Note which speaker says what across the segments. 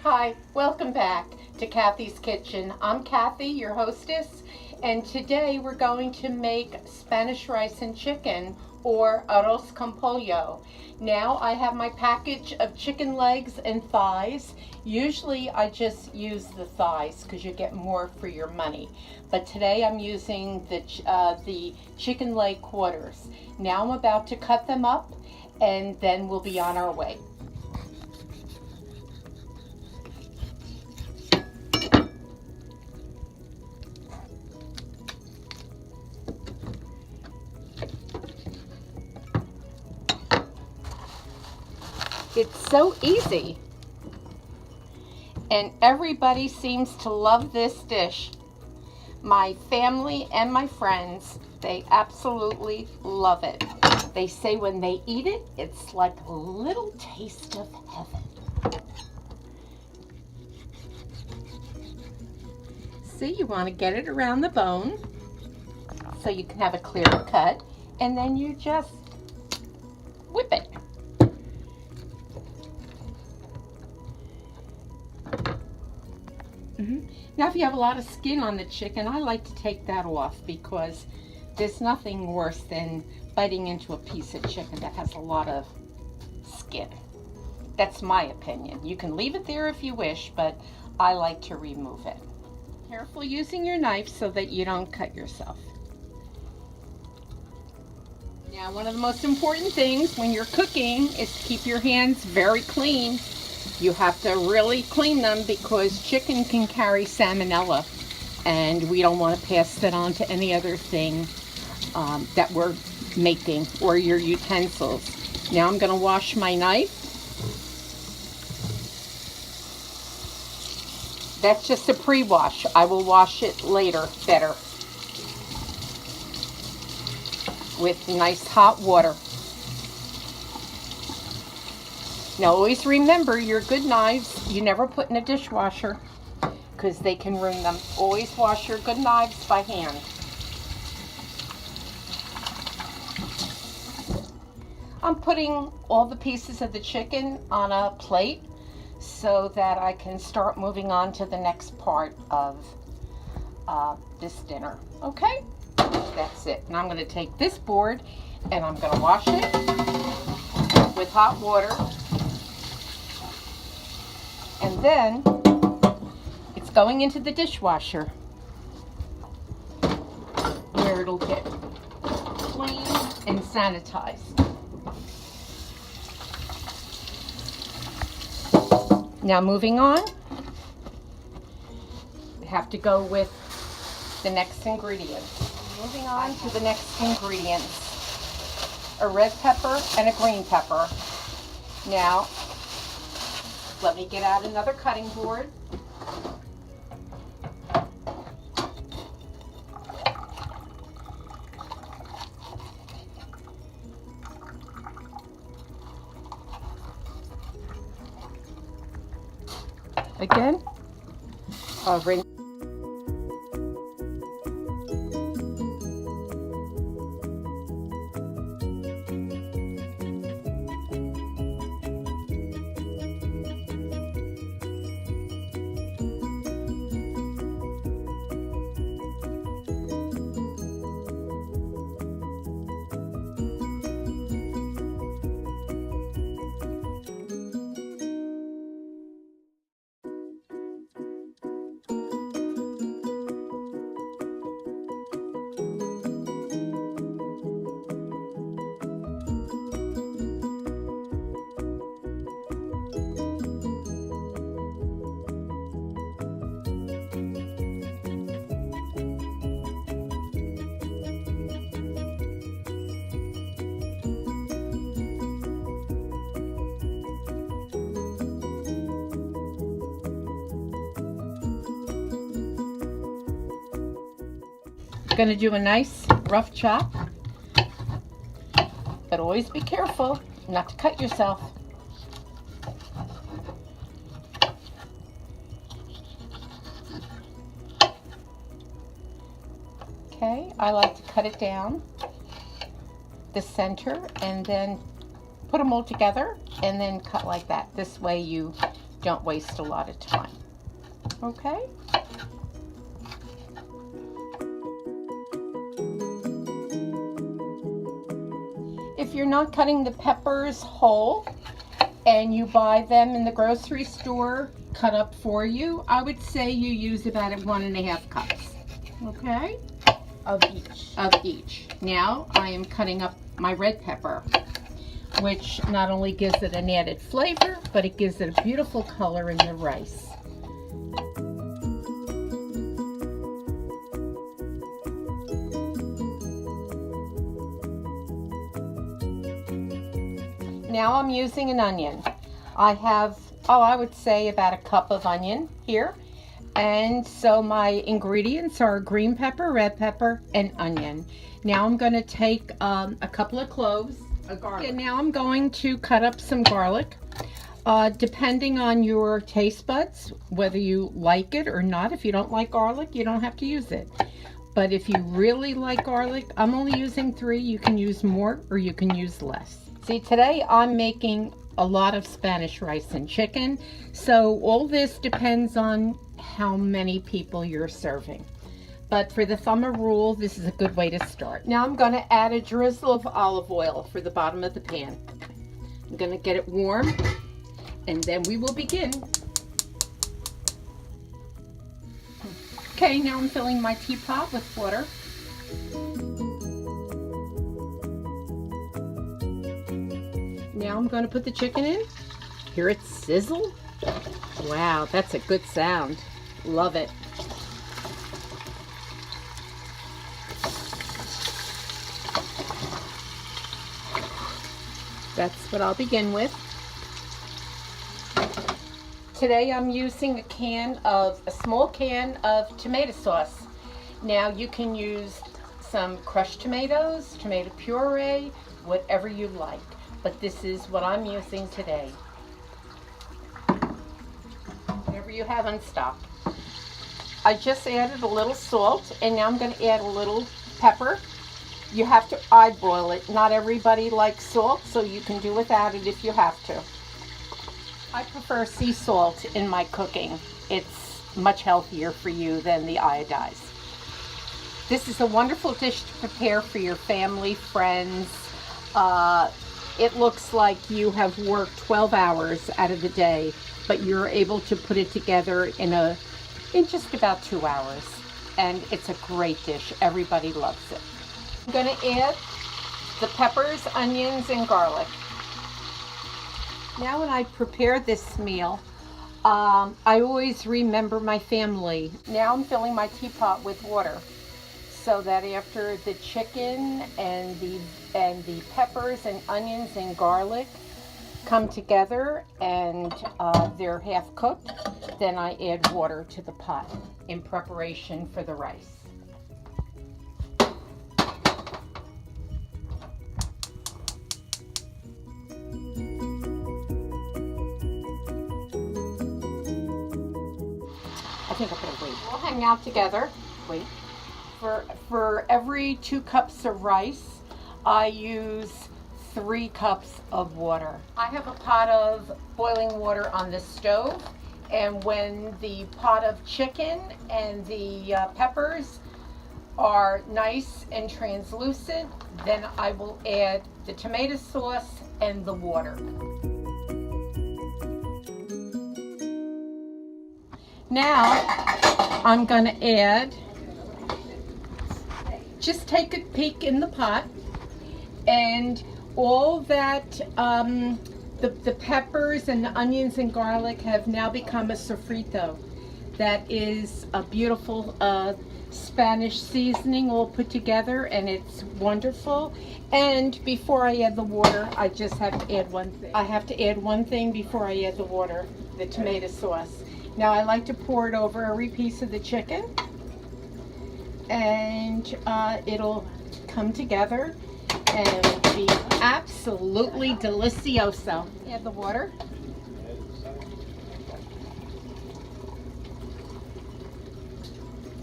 Speaker 1: Hi, welcome back to Kathy's Kitchen. I'm Kathy, your hostess, and today we're going to make Spanish rice and chicken, or arroz con pollo. Now I have my package of chicken legs and thighs. Usually I just use the thighs because you get more for your money. But today I'm using the chicken leg quarters. Now I'm about to cut them up and then we'll be on our way. It's so easy, and everybody seems to love this dish. My family and my friends, they absolutely love it. They say when they eat it, it's like a little taste of heaven. See, you want to get it around the bone so you can have a clear cut, and then you just whip it. Now if you have a lot of skin on the chicken, I like to take that off because there's nothing worse than biting into a piece of chicken that has a lot of skin. That's my opinion. You can leave it there if you wish, but I like to remove it. Careful using your knife so that you don't cut yourself. Now, one of the most important things when you're cooking is to keep your hands very clean. You have to really clean them because chicken can carry salmonella, and we don't want to pass that on to any other thing that we're making, or your utensils. Now I'm going to wash my knife. That's just a pre-wash. I will wash it later better with nice hot water. Now always remember, your good knives, you never put in a dishwasher because they can ruin them. Always wash your good knives by hand. I'm putting all the pieces of the chicken on a plate so that I can start moving on to the next part of this dinner. Okay? That's it. And I'm going to take this board and I'm going to wash it with hot water. And then it's going into the dishwasher where it'll get clean and sanitized. Now moving on, we have to go with the next ingredients. Moving on to the next ingredients, a red pepper and a green pepper. Now, let me get out another cutting board. Again, I'll rinse. Going to do a nice rough chop, but always be careful not to cut yourself. Okay, I like to cut it down the center and then put them all together and then cut like that. This way you don't waste a lot of time. Okay? If you're not cutting the peppers whole and you buy them in the grocery store cut up for you, I would say you use about 1.5 cups, okay?
Speaker 2: Of each.
Speaker 1: Of each. Now I am cutting up my red pepper, which not only gives it an added flavor, but it gives it a beautiful color in the rice. Now I'm using an onion. I have, I would say about a cup of onion here. And so my ingredients are green pepper, red pepper, and onion. Now I'm going to take a couple of cloves of garlic. And now I'm going to cut up some garlic. Depending on your taste buds, whether you like it or not. If you don't like garlic, you don't have to use it. But if you really like garlic, I'm only using 3. You can use more or you can use less. See, today I'm making a lot of Spanish rice and chicken. So all this depends on how many people you're serving. But for the thumb rule, this is a good way to start. Now I'm going to add a drizzle of olive oil for the bottom of the pan. I'm going to get it warm and then we will begin. Okay, now I'm filling my teapot with water. Now I'm going to put the chicken in. Hear it sizzle? Wow, that's a good sound. Love it. That's what I'll begin with. Today I'm using a small can of tomato sauce. Now you can use some crushed tomatoes, tomato puree, whatever you like. But this is what I'm using today. Whatever you have in stock. I just added a little salt, and now I'm going to add a little pepper. You have to eyeball it. Not everybody likes salt, so you can do without it if you have to. I prefer sea salt in my cooking. It's much healthier for you than the iodized. This is a wonderful dish to prepare for your family, friends. It looks like you have worked 12 hours out of the day, but you're able to put it together in just about 2 hours. And it's a great dish. Everybody loves it. I'm going to add the peppers, onions, and garlic. Now when I prepare this meal, I always remember my family. Now I'm filling my teapot with water so that after the chicken and the peppers and onions and garlic come together and they're half cooked, then I add water to the pot in preparation for the rice. I think I'm gonna wait. We'll hang out together. Wait. For every 2 cups of rice, I use 3 cups of water. I have a pot of boiling water on the stove, and when the pot of chicken and the peppers are nice and translucent, then I will add the tomato sauce and the water. Now I'm going to add, just take a peek in the pot, and all that the peppers and the onions and garlic have now become a sofrito. That is a beautiful Spanish seasoning all put together, and it's wonderful. And before I add the water, I just have to add one thing. I have to add one thing before I add the water, the tomato sauce. Now I like to pour it over every piece of the chicken, and it'll come together and be absolutely delicioso. Add the water.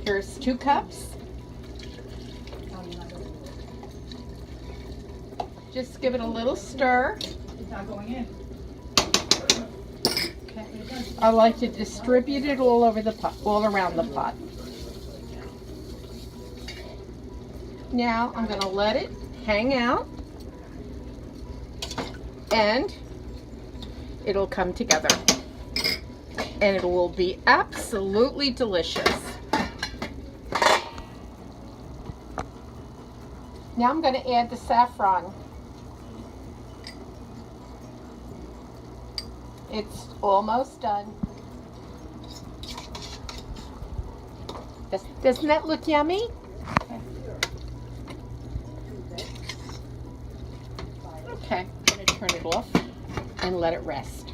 Speaker 1: Here's 2 cups. Just give it a little stir.
Speaker 2: It's not going in.
Speaker 1: Okay. I like to distribute it all over the pot, all around the pot. Now I'm going to let it hang out and it'll come together and it will be absolutely delicious. Now I'm going to add the saffron. It's almost done. Doesn't that look yummy? Okay, I'm going to turn it off and let it rest.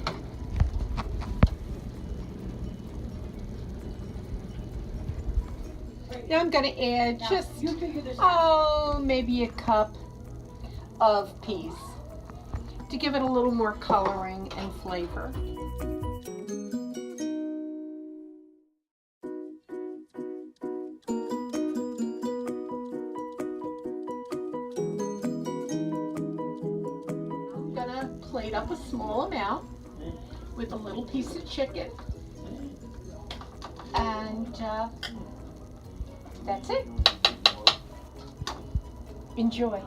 Speaker 1: Now I'm going to add just, maybe a cup of peas to give it a little more coloring and flavor. I'm going to plate up a small amount with a little piece of chicken, and that's it. Enjoy.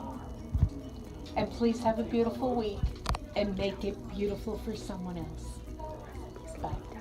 Speaker 1: And please have a beautiful week and make it beautiful for someone else. Bye.